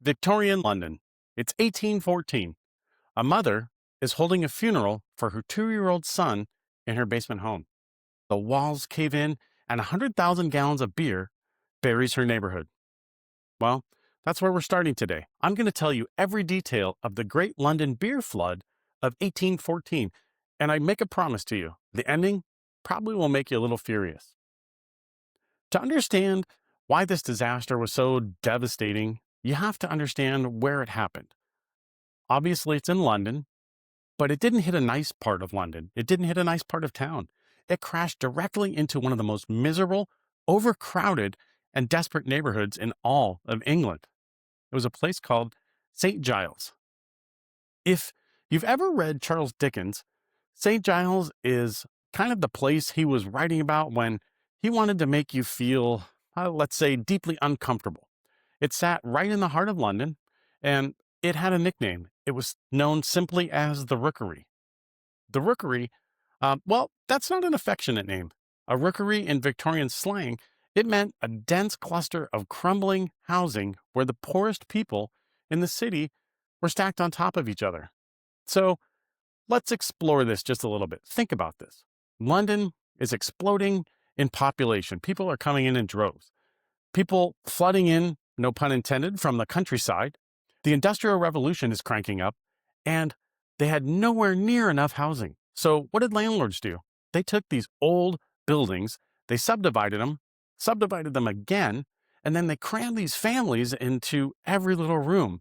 Victorian London. It's 1814. A mother is holding a funeral for her 2-year-old son in her basement home. The walls cave in, and 100,000 gallons of beer buries her neighborhood. Well, that's where we're starting today. I'm going to tell you every detail of the Great London Beer Flood of 1814, and I make a promise to you, the ending probably will make you a little furious. To understand why this disaster was so devastating, you have to understand where it happened. Obviously, it's in London, but it didn't hit a nice part of London. It didn't hit a nice part of town. It crashed directly into one of the most miserable, overcrowded, and desperate neighborhoods in all of England. It was a place called St. Giles. If you've ever read Charles Dickens, St. Giles is kind of the place he was writing about when he wanted to make you feel, let's say, deeply uncomfortable. It sat right in the heart of London, and it had a nickname. It was known simply as the Rookery. The Rookery, well, that's not an affectionate name. A rookery in Victorian slang, it meant a dense cluster of crumbling housing where the poorest people in the city were stacked on top of each other. So let's explore this just a little bit. Think about this. London is exploding in population. People are coming in droves. People flooding in, no pun intended, from the countryside. The Industrial Revolution is cranking up, and they had nowhere near enough housing. So what did landlords do? They took these old buildings, they subdivided them again, and then they crammed these families into every little room,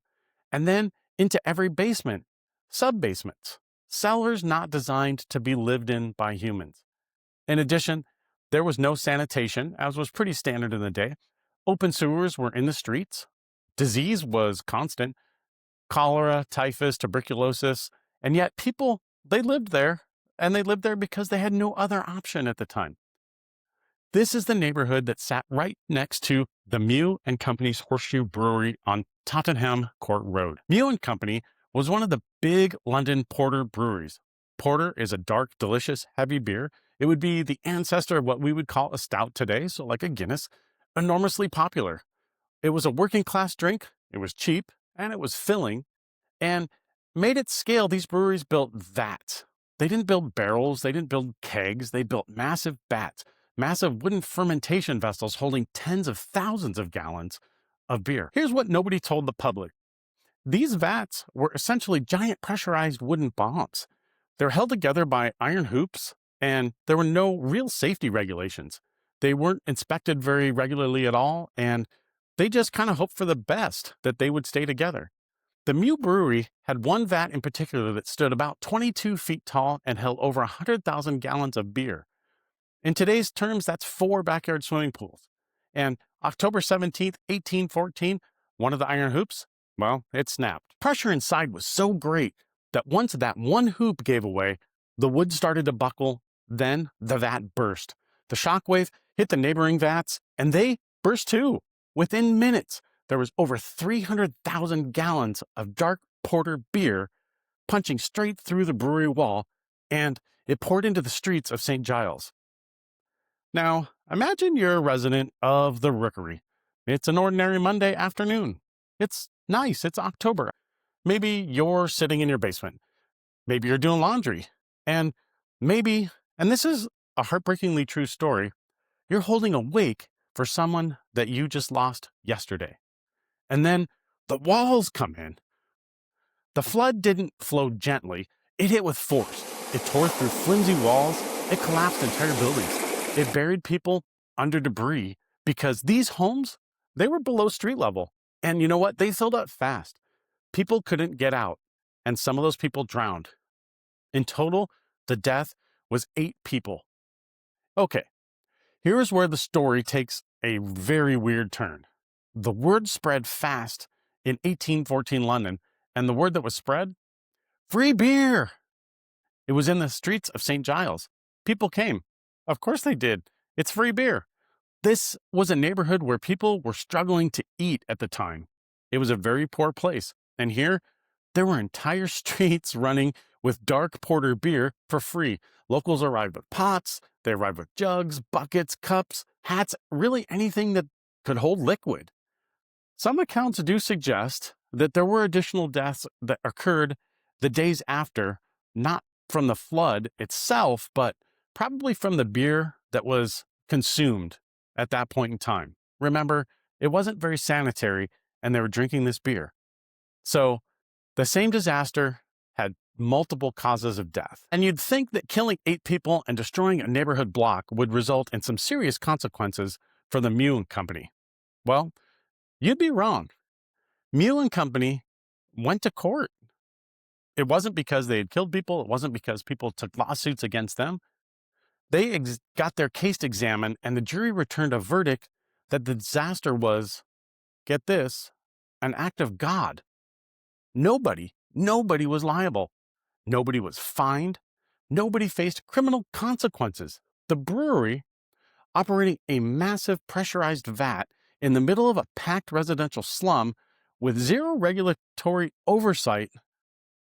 and then into every basement, sub-basements, cellars not designed to be lived in by humans. In addition, there was no sanitation, as was pretty standard in the day. Open sewers were in the streets. Disease was constant. Cholera, typhus, tuberculosis, and yet people, they lived there, and they lived there because they had no other option at the time. This is the neighborhood that sat right next to the Mew and Company's Horseshoe Brewery on Tottenham Court Road. Mew and Company was one of the big London porter breweries. Porter is a dark, delicious, heavy beer. It would be the ancestor of what we would call a stout today, so like a Guinness, enormously popular. It was a working class drink, it was cheap, and it was filling, and made its scale. These breweries built vats. They didn't build barrels, they didn't build kegs, they built massive vats, massive wooden fermentation vessels holding tens of thousands of gallons of beer. Here's what nobody told the public. These vats were essentially giant pressurized wooden bombs. They're held together by iron hoops, and there were no real safety regulations. They weren't inspected very regularly at all, and they just kind of hoped for the best, that they would stay together. The Mew Brewery had one vat in particular that stood about 22 feet tall and held over 100,000 gallons of beer. In today's terms, that's 4 backyard swimming pools. And October 17th, 1814, one of the iron hoops, well, it snapped. Pressure inside was so great that once that one hoop gave away, the wood started to buckle, then the vat burst. The shockwave hit the neighboring vats, and they burst too. Within minutes, there was over 300,000 gallons of dark porter beer punching straight through the brewery wall, and it poured into the streets of St. Giles. Now, imagine you're a resident of the Rookery. It's an ordinary Monday afternoon. It's nice, it's October. Maybe you're sitting in your basement. Maybe you're doing laundry. And maybe, and this is a heartbreakingly true story, you're holding a wake for someone that you just lost yesterday. And then the walls come in. The flood didn't flow gently, it hit with force. It tore through flimsy walls, it collapsed entire buildings. It buried people under debris because these homes, they were below street level. And you know what? They filled up fast. People couldn't get out, and some of those people drowned. In total, the death was 8 people. Okay, here is where the story takes a very weird turn. The word spread fast in 1814 London, and the word that was spread? Free beer! It was in the streets of St. Giles. People came. Of course they did. It's free beer. This was a neighborhood where people were struggling to eat at the time. It was a very poor place. And here, there were entire streets running with dark porter beer for free. Locals arrived with pots, they arrived with jugs, buckets, cups, hats, really anything that could hold liquid. Some accounts do suggest that there were additional deaths that occurred the days after, not from the flood itself, but probably from the beer that was consumed at that point in time. Remember, it wasn't very sanitary and they were drinking this beer. So the same disaster had multiple causes of death. And you'd think that killing 8 people and destroying a neighborhood block would result in some serious consequences for the Mew Company. Well, you'd be wrong. Mew Company went to court. It wasn't because they had killed people. It wasn't because people took lawsuits against them. They got their case examined, and the jury returned a verdict that the disaster was, get this, an act of God. Nobody was liable. Nobody was fined. Nobody faced criminal consequences. The brewery, operating a massive pressurized vat in the middle of a packed residential slum with zero regulatory oversight,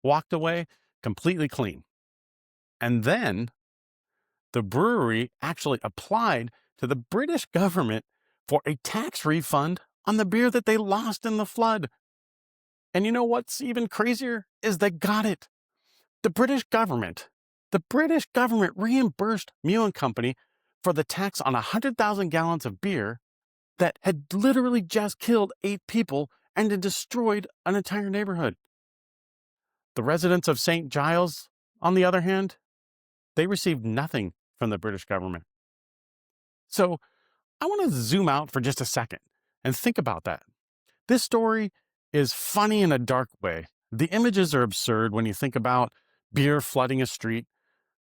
walked away completely clean. And then the brewery actually applied to the British government for a tax refund on the beer that they lost in the flood. And you know what's even crazier is they got it. The British government reimbursed Mew Company for the tax on 100,000 gallons of beer that had literally just killed 8 people and had destroyed an entire neighborhood. The residents of St. Giles, on the other hand, they received nothing from the British government. So I want to zoom out for just a second and think about that. This story is funny in a dark way. The images are absurd when you think about beer flooding a street.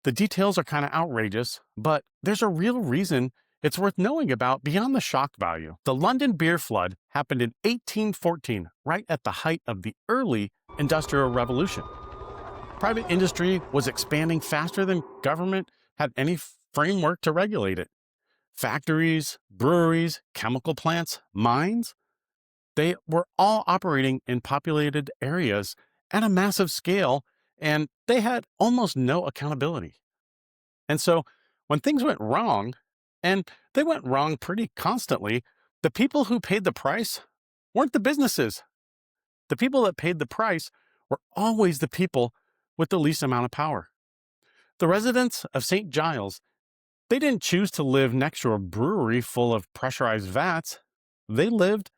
The details are kind of outrageous, but there's a real reason it's worth knowing about beyond the shock value. The London beer flood happened in 1814, right at the height of the early Industrial Revolution. Private industry was expanding faster than government had any framework to regulate it. Factories, breweries, chemical plants, mines, they were all operating in populated areas at a massive scale, and they had almost no accountability. And so when things went wrong, and they went wrong pretty constantly, the people who paid the price weren't the businesses. The people that paid the price were always the people with the least amount of power. The residents of St. Giles, they didn't choose to live next to a brewery full of pressurized vats. They lived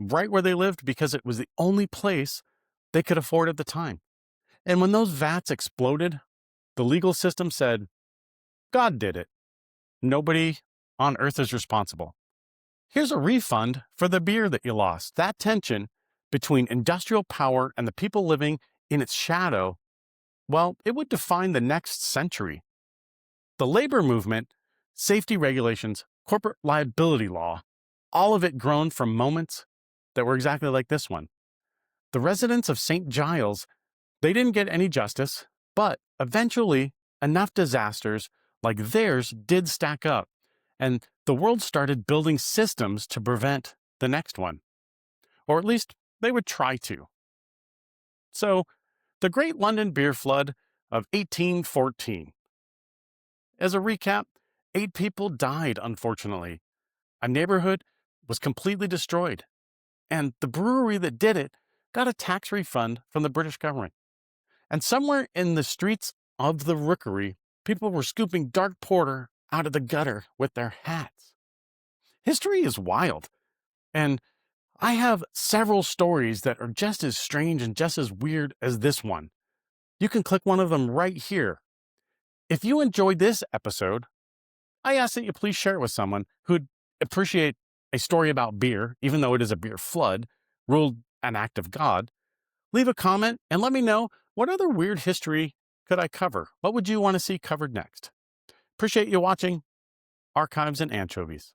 right where they lived because it was the only place they could afford at the time. And when those vats exploded, the legal system said, God did it. Nobody on earth is responsible. Here's a refund for the beer that you lost. That tension between industrial power and the people living in its shadow, well, it would define the next century. The labor movement, safety regulations, corporate liability law, all of it grown from moments that were exactly like this one. The residents of St. Giles, they didn't get any justice, but eventually enough disasters like theirs did stack up, and the world started building systems to prevent the next one. Or at least they would try to. So, the Great London Beer Flood of 1814. As a recap, 8 people died, unfortunately. A neighborhood was completely destroyed, and the brewery that did it got a tax refund from the British government. And somewhere in the streets of the Rookery, people were scooping dark porter out of the gutter with their hats. History is wild, and I have several stories that are just as strange and just as weird as this one. You can click one of them right here. If you enjoyed this episode, I ask that you please share it with someone who'd appreciate a story about beer, even though it is a beer flood, ruled an act of God. Leave a comment and let me know, what other weird history could I cover? What would you want to see covered next? Appreciate you watching Archives and Anchovies.